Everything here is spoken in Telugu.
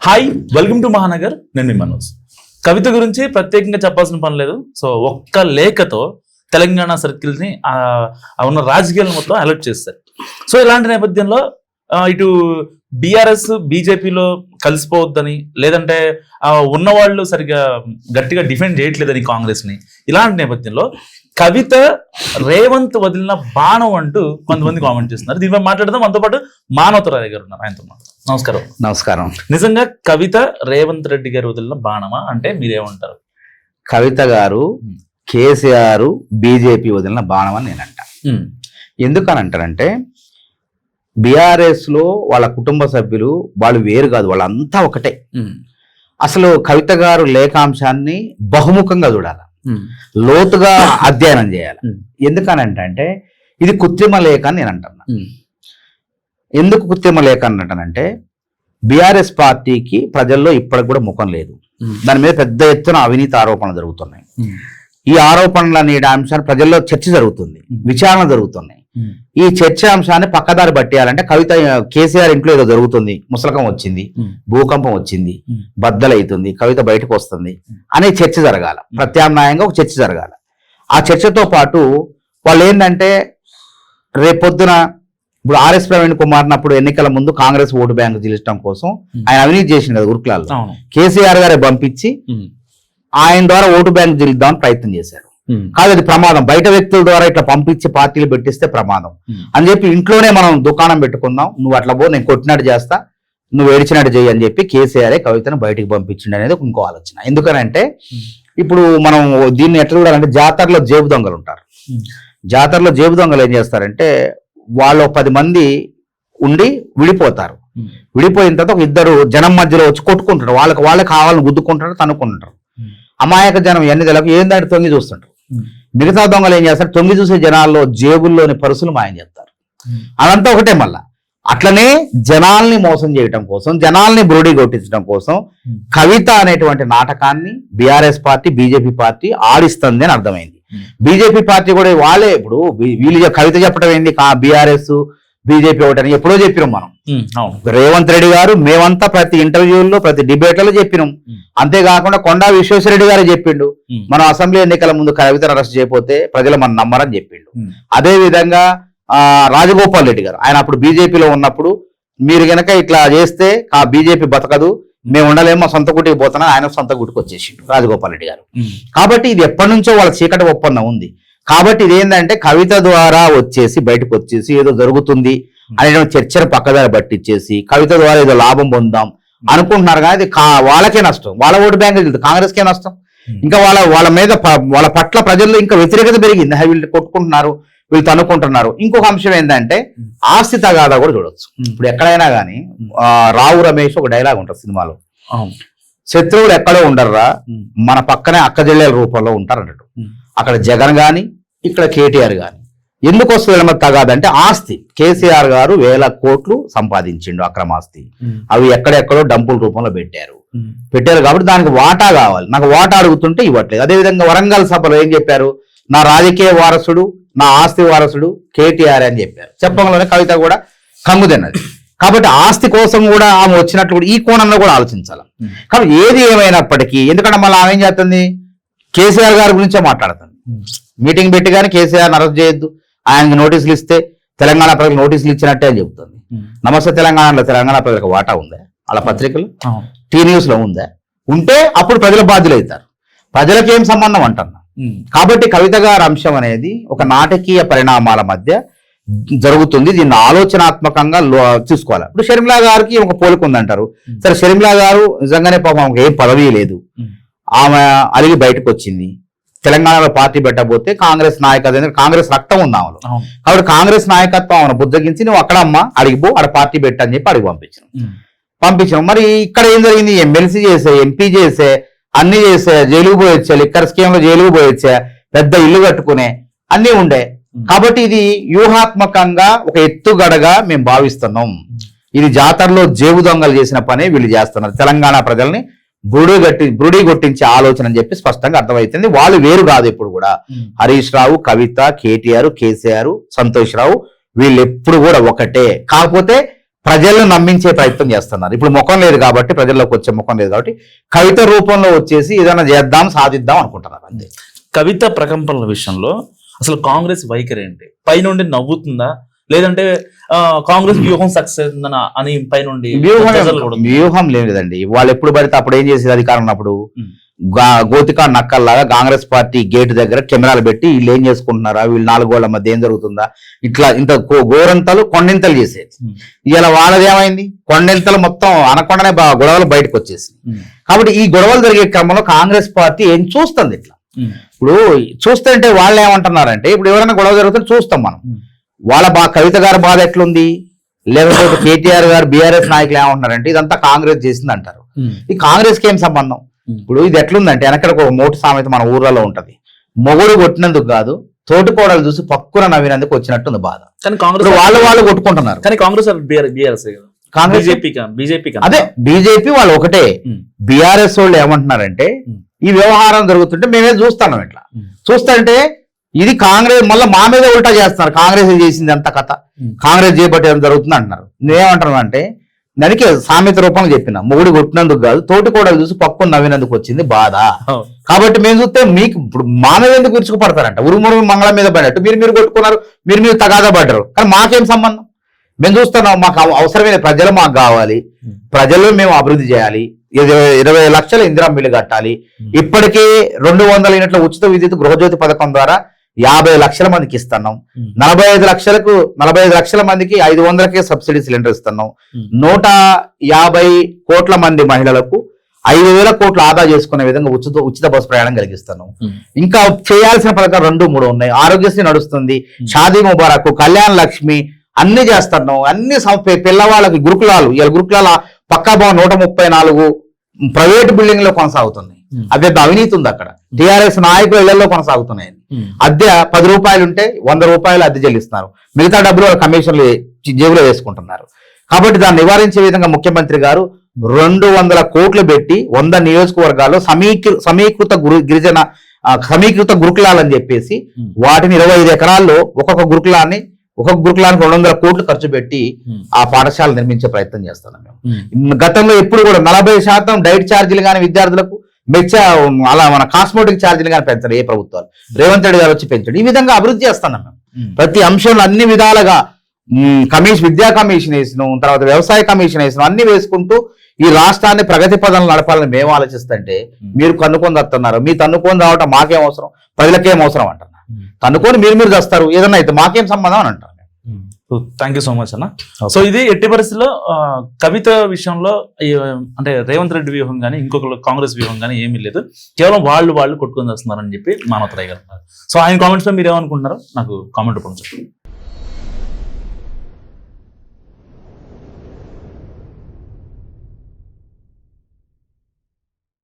Hi, welcome to Mahanagar. నేను మీ మనోజ్. కవిత గురించి ప్రత్యేకంగా చెప్పాల్సిన పని లేదు. సో ఒక్క లేఖతో తెలంగాణ సర్కిల్స్ ని ఉన్న రాజకీయాలను మొత్తం అలర్ట్ చేస్తారు. సో ఇలాంటి నేపథ్యంలో ఇటు బీఆర్ఎస్ బీజేపీలో కలిసిపోవద్దని, లేదంటే ఉన్నవాళ్ళు సరిగా గట్టిగా డిఫెండ్ చేయట్లేదని కాంగ్రెస్ ని, ఇలాంటి నేపథ్యంలో కవిత రేవంత్ వదిలిన బాణం అంటూ కొంతమంది కామెంట్ చేస్తున్నారు. దీనిపై మాట్లాడదాం. మనతో పాటు మానవతరాయ్ గారు ఉన్నారు, ఆయనతో నమస్కారం. నమస్కారం. నిజంగా కవిత రేవంత్ రెడ్డి గారు వదిలిన బాణమా అంటే మీరేమంటారు? కవిత గారు కేసీఆర్ బీజేపీ వదిలిన బాణం అని నేనంట. ఎందుకని అంటారంటే బీఆర్ఎస్ లో వాళ్ళ కుటుంబ సభ్యులు వాళ్ళు వేరు కాదు, వాళ్ళంతా ఒకటే. అసలు కవిత గారు లేఖాంశాన్ని బహుముఖంగా చూడాలి, లోతుగా అధ్యయనం చేయాలి. ఎందుకనంటే ఇది కృత్రిమ లేఖ అని నేను అంటున్నా. ఎందుకు కృత్రిమ లేఖ అంటానంటే బీఆర్ఎస్ పార్టీకి ప్రజల్లో ఇప్పటికి కూడా ముఖం లేదు. దాని మీద పెద్ద ఎత్తున అవినీతి ఆరోపణలు జరుగుతున్నాయి. ఈ ఆరోపణలు అనే అంశాన్ని ప్రజల్లో చర్చ జరుగుతుంది, విచారణ జరుగుతున్నాయి. ఈ చర్చ అంశాన్ని పక్కదారి పట్టేయాలంటే కవిత కేసీఆర్ ఇంట్లో ఏదో జరుగుతుంది, ముసలకం వచ్చింది, భూకంపం వచ్చింది, బద్దలైతుంది, కవిత బయటకు వస్తుంది అనే చర్చ జరగాల. ప్రత్యామ్నాయంగా ఒక చర్చ జరగాల. ఆ చర్చతో పాటు వాళ్ళు ఏంటంటే రేపొద్దున ఇప్పుడు ఆర్ఎస్ ప్రవీణ్ కుమార్ అప్పుడు ఎన్నికల ముందు కాంగ్రెస్ ఓటు బ్యాంకు చీల్చడం కోసం ఆయన అవినీతి చేసింది కదా గురుకులాల్లో. కేసీఆర్ గారే పంపించి ఆయన ద్వారా ఓటు బ్యాంకు చీల్దామని ప్రయత్నం చేశారు. కాదు, అది ప్రమాదం. బయట వ్యక్తుల ద్వారా ఇట్లా పంపించి పార్టీలు పెట్టిస్తే ప్రమాదం అని చెప్పి ఇంట్లోనే మనం దుకాణం పెట్టుకుందాం, నువ్వు అట్లా పో, నేను కొట్టినట్టు చేస్తా, నువ్వు ఏడిచినట్టు చేయి అని చెప్పి కేసీఆర్ కవితను బయటికి పంపించిండు అనేది ఇంకో ఆలోచన. ఎందుకనంటే ఇప్పుడు మనం దీన్ని ఎట్లా చూడాలంటే జాతరలో జేబు దొంగలు ఉంటారు. జాతరలో జేబు దొంగలు ఏం చేస్తారంటే వాళ్ళు 10 మంది ఉండి విడిపోతారు. విడిపోయిన తర్వాత ఒక ఇద్దరు జనం మధ్యలో వచ్చి కొట్టుకుంటారు, వాళ్ళకి కావాలని గుద్దుకుంటారు, తనుకుంటారు. అమాయక జనం ఎన్ని తెలకు ఏందంటే తొంగి చూస్తుంటారు. మిగతా దొంగలు ఏం చేస్తారు, తొంగి చూసే జనాల్లో జేబుల్లోని పరుసులు మాయం చేస్తారు. అదంతా ఒకటే. మళ్ళా అట్లనే జనాల్ని మోసం చేయటం కోసం, జనాల్ని బ్రోడీ కొట్టించడం కోసం కవిత అనేటువంటి నాటకాన్ని బీఆర్ఎస్ పార్టీ బీజేపీ పార్టీ ఆడిస్తుంది అని అర్థమైంది. బీజేపీ పార్టీ కూడా వాళ్ళే ఇప్పుడు వీళ్ళు కవిత చెప్పడం ఏంది, బీఆర్ఎస్ బీజేపీ ఒకటని ఎప్పుడో చెప్పినాం మనం. రేవంత్ రెడ్డి గారు మేమంతా ప్రతి ఇంటర్వ్యూల్లో ప్రతి డిబేట్లలో చెప్పినాం. అంతేకాకుండా కొండా విశ్వేశ్వరరెడ్డి గారే చెప్పిండు మనం అసెంబ్లీ ఎన్నికల ముందు కవితను అరెస్ట్ చేయకపోతే ప్రజలు మనం నమ్మరని చెప్పిండు. అదే విధంగా రాజగోపాల్ రెడ్డి గారు ఆయన అప్పుడు బీజేపీలో ఉన్నప్పుడు మీరు గనక ఇట్లా చేస్తే ఆ బీజేపీ బతకదు, మేము ఉండలేమో, మా సొంత గుటికి పోతున్నా, ఆయన సొంత గుటికి వచ్చేసిండు రాజగోపాల్ రెడ్డి గారు. కాబట్టి ఇది ఎప్పటి నుంచో వాళ్ళ చీకటి ఒప్పందం ఉంది. కాబట్టి ఇది ఏంటంటే కవిత ద్వారా వచ్చేసి బయటకు వచ్చేసి ఏదో జరుగుతుంది అనేటువంటి చర్చను పక్కదారి పట్టించేసి కవిత ద్వారా ఏదో లాభం పొందాం అనుకుంటున్నారు. కానీ అది వాళ్ళకే నష్టం, వాళ్ళ ఓటు బ్యాంక్ వెళ్తుంది, కాంగ్రెస్కే నష్టం. ఇంకా వాళ్ళ మీద వాళ్ళ పట్ల ప్రజల్లో ఇంకా వ్యతిరేకత పెరిగింది. వీళ్ళు కొట్టుకుంటున్నారు, వీళ్ళు తనుకుంటున్నారు. ఇంకొక అంశం ఏంటంటే ఆస్తి తగాదా కూడా చూడొచ్చు. ఇప్పుడు ఎక్కడైనా కానీ రావు రమేష్ ఒక డైలాగ్ ఉంటుంది సినిమాలో, శత్రువులు ఎక్కడో ఉండర్రా, మన పక్కనే అక్కజెల్లెల రూపంలో ఉంటారు అన్నట్టు. అక్కడ జగన్ గాని ఇక్కడ కేటీఆర్ గాని ఎందుకు వస్తుంది తగాదంటే ఆస్తి. కేసీఆర్ గారు 1000 కోట్లు సంపాదించిండు అక్రమాస్తి, అవి ఎక్కడెక్కడో డంపుల రూపంలో పెట్టారు కాబట్టి దానికి వాటా కావాలి. నాకు వాటా అడుగుతుంటే ఇవ్వట్లేదు. అదేవిధంగా వరంగల్ సభలో ఏం చెప్పారు, నా రాజకీయ వారసుడు నా ఆస్తి వారసుడు కేటీఆర్ అని చెప్పారు. చెప్పడంలోనే కవిత కూడా కంగు తిన్నది. కాబట్టి ఆస్తి కోసం కూడా ఆమె వచ్చినట్లు కూడా ఈ కోణంలో కూడా ఆలోచించాలి. కాబట్టి ఏది ఏమైనప్పటికీ, ఎందుకంటే మళ్ళీ ఆమె ఏం చేస్తుంది, కేసీఆర్ గారి గురించే మాట్లాడుతుంది. మీటింగ్ పెట్టి కానీ కేసీఆర్ అరెస్ట్ చేయొద్దు, ఆయనకి నోటీసులు ఇస్తే తెలంగాణ ప్రజలకు నోటీసులు ఇచ్చినట్టే అని చెబుతుంది. నమస్తే తెలంగాణలో తెలంగాణ ప్రజలకు వాటా ఉందా? వాళ్ళ పత్రికలు టీ న్యూస్ లో ఉందా? ఉంటే అప్పుడు ప్రజల బాధ్యులు అవుతారు. ప్రజలకు ఏం సంబంధం అంటున్నా. కాబట్టి కవిత గారి అంశం అనేది ఒక నాటకీయ పరిణామాల మధ్య జరుగుతుంది. దీన్ని ఆలోచనాత్మకంగా చూసుకోవాలి. ఇప్పుడు షర్మిలా గారికి ఒక పోలిక ఉందంటారు. సరే, షర్మిలా గారు నిజంగానే పాపం ఏం పదవి లేదు, ఆమె అలిగి బయటకు వచ్చింది. తెలంగాణలో పార్టీ పెట్టబోతే కాంగ్రెస్ నాయకత్వం, కాంగ్రెస్ రక్తం ఉంది ఆమెలో. కాబట్టి కాంగ్రెస్ నాయకత్వం ఆమెను బుద్ధగించి నువ్వు అక్కడ అమ్మ అడిగిపో, అక్కడ పార్టీ పెట్టని చెప్పి అడిగి పంపించాం. మరి ఇక్కడ ఏం జరిగింది, ఎమ్మెల్సీ చేసే, ఎంపీ చేసే, అన్ని చేసే, జైలుకు పోయొచ్చా, లిక్కర్ స్కీమ్ లో జైలుకు పోయొచ్చా, పెద్ద ఇల్లు కట్టుకునే అన్ని ఉండే. కాబట్టి ఇది వ్యూహాత్మకంగా ఒక ఎత్తుగడగా మేము భావిస్తున్నాం. ఇది జాతరలో జేబు దొంగలు చేసిన పనే వీళ్ళు చేస్తున్నారు. తెలంగాణ ప్రజల్ని బురుడి కొట్టించే ఆలోచన అని చెప్పి స్పష్టంగా అర్థమవుతుంది. వాళ్ళు వేరు కాదు. ఇప్పుడు కూడా హరీష్ రావు, కవిత, కేటీఆర్, కేసీఆర్, సంతోష్ రావు వీళ్ళు ఎప్పుడు కూడా ఒకటే. కాకపోతే ప్రజలను నమ్మించే ప్రయత్నం చేస్తున్నారు. ఇప్పుడు ముఖం లేదు కాబట్టి, ప్రజల్లోకి వచ్చే ముఖం లేదు కాబట్టి కవిత రూపంలో వచ్చేసి ఏదైనా చేద్దాం సాధిద్దాం అనుకుంటున్నారు అంతే. కవిత ప్రకంపనల విషయంలో అసలు కాంగ్రెస్ వైఖరి ఏంటి? పైనుండి నవ్వుతుందా, లేదంటే కాంగ్రెస్ వ్యూహం సక్సెస్ అవుతుందని అని పైనుండి వ్యూహం లేదండి. వాళ్ళు ఎప్పుడు పడితే అప్పుడు ఏం చేసేది అధికారం ఉన్నప్పుడు గోతికా నక్కల్లాగా కాంగ్రెస్ పార్టీ గేట్ దగ్గర కెమెరాలు పెట్టి వీళ్ళు ఏం చేసుకుంటున్నారా, వీళ్ళు 4 గోళ్ల మధ్య ఏం జరుగుతుందా, ఇట్లా ఇంత గోరంతలు కొండింతలు చేసేది. ఇలా వాళ్ళది ఏమైంది, కొండింతలు మొత్తం అనకుండానే గొడవలు బయటకు వచ్చేసి. కాబట్టి ఈ గొడవలు జరిగే క్రమంలో కాంగ్రెస్ పార్టీ ఏం చూస్తుంది ఇట్లా. ఇప్పుడు చూస్తుంటే వాళ్ళు ఏమంటున్నారంటే, ఇప్పుడు ఎవరైనా గొడవ జరుగుతుంటే చూస్తాం మనం, వాళ్ళ కవిత గారి బాధ ఎట్లుంది, లేకపోతే కేటీఆర్ గారు బీఆర్ఎస్ నాయకులు ఏమంటున్నారంటే ఇదంతా కాంగ్రెస్ చేసింది అంటారు. ఈ కాంగ్రెస్ కి ఏం సంబంధం? ఇప్పుడు ఇది ఎట్లుందంటే వెనకడ ఒక మోటు సామెత మన ఊర్లలో ఉంటది, మొగుడు కొట్టినందుకు కాదు తోటి కోడలు చూసి పక్కున నవ్వినందుకు వచ్చినట్టుంది బాధ. కానీ కాంగ్రెస్ వాళ్ళు కొట్టుకుంటున్నారు. కానీ కాంగ్రెస్ కాంగ్రెస్ బీజేపీ అదే బీజేపీ వాళ్ళు ఒకటే. బీఆర్ఎస్ వాళ్ళు ఏమంటున్నారంటే ఈ వ్యవహారం జరుగుతుంటే మేమే చూస్తున్నాం, ఇట్లా చూస్తుంటే ఇది కాంగ్రెస్ మళ్ళీ మా మీద ఉల్టా చేస్తున్నారు, కాంగ్రెస్ చేసింది అంత కథ, కాంగ్రెస్ చేయబట్టి ఏం జరుగుతుంది అంటున్నారు. నేనేమంటున్నాను అంటే దానికి సామెత రూపంలో చెప్పిన, మొగుడు కొట్టినందుకు కాదు తోటి కోడలు చూసి పక్కన నవ్వినందుకు వచ్చింది బాధ. కాబట్టి మేము చూస్తే మీకు ఇప్పుడు మా మీద ఎందుకు విరుచుకుపడతారంట, ఉరుమురు మంగళం మీద పడినట్టు మీరు కొట్టుకున్నారు, మీరు తగాదా పడ్డారు, కానీ మాకేం సంబంధం? మేము చూస్తున్నాం, మాకు అవసరమైన ప్రజలు మాకు కావాలి, ప్రజలు మేము అభివృద్ధి చేయాలి, 20 లక్షల ఇందిరా మిల్లు కట్టాలి, ఇప్పటికే 200 యూనిట్ల ఉచిత విద్యుత్ గృహజ్యోతి పథకం ద్వారా 50 లక్షల మందికి ఇస్తున్నాం, 45 లక్షల మందికి 500కే సబ్సిడీ సిలిండర్ ఇస్తున్నాం, 150 కోట్ల మంది మహిళలకు 5,000 కోట్లు ఆదా చేసుకునే విధంగా ఉచిత బస్సు ప్రయాణం కలిగిస్తున్నాం. ఇంకా చేయాల్సిన పథకాలు 2-3 ఉన్నాయి. ఆరోగ్యశ్రీ నడుస్తుంది, షాదీ ముబారక్, కళ్యాణ లక్ష్మి అన్ని చేస్తున్నాం. అన్ని పిల్లవాళ్ళకి గురుకులాలు, ఇలా గురుకులాల పక్కా భవన్ 134 ప్రైవేట్ బిల్డింగ్ లో కొనసాగుతున్నాయి. అదే అవినీతి ఉంది అక్కడ, టిఆర్ఎస్ నాయకుల ఇళ్లలో కొనసాగుతున్నాయి. అద్దె 10 రూపాయలు ఉంటే 100 రూపాయలు అద్దె చెల్లిస్తున్నారు, మిగతా డబ్బులు వాళ్ళ కమిషన్లు జేబులో వేసుకుంటున్నారు. కాబట్టి దాన్ని నివారించే విధంగా ముఖ్యమంత్రి గారు 200 కోట్లు పెట్టి 100 నియోజకవర్గాల్లో సమీకృత గురుకులాలని చెప్పేసి వాటిని 25 ఎకరాల్లో ఒక్కొక్క గురుకులానికి 200 కోట్లు ఖర్చు పెట్టి ఆ పాఠశాల నిర్మించే ప్రయత్నం చేస్తున్నాం మేము. గతంలో ఎప్పుడు కూడా 40% డైట్ ఛార్జీలు కానీ విద్యార్థులకు అలా మన కాస్మోటిక్ ఛార్జీలు కానీ పెంచరు ఏ ప్రభుత్వాలు. రేవంత్ రెడ్డి గారు వచ్చి పెంచడు. ఈ విధంగా అభివృద్ధి చేస్తున్నాం మేము. ప్రతి అంశంలో అన్ని విధాలుగా విద్యా కమిషన్ వేసినాం, తర్వాత వ్యవసాయ కమిషన్ వేసినాం, అన్ని వేసుకుంటూ ఈ రాష్ట్రాన్ని ప్రగతి పదంలో నడపాలని మేము ఆలోచిస్తుంటే మీరు కన్నుకొని వస్తున్నారు. మీ తన్నుకొని రావటం మాకేం అవసరం, ప్రజలకేం అవసరం అంటున్నారు. తన్నుకొని మీరు చేస్తారు, ఏదన్నా అయితే మాకేం సంబంధం అని అంటారు. థ్యాంక్ యూ సో మచ్ అన్న. సో ఇది ఎట్టి పరిస్థితుల్లో కవిత విషయంలో అంటే రేవంత్ రెడ్డి వ్యూహం కానీ ఇంకొక కాంగ్రెస్ వ్యూహం కానీ ఏమీ లేదు, కేవలం వాళ్ళు కొట్టుకొని వస్తున్నారని చెప్పి మానవత రాయగలుగుతున్నారు. సో ఆయన కామెంట్స్ లో మీరు ఏమనుకుంటున్నారో నాకు కామెంట్ రూపంలో చెప్పండి.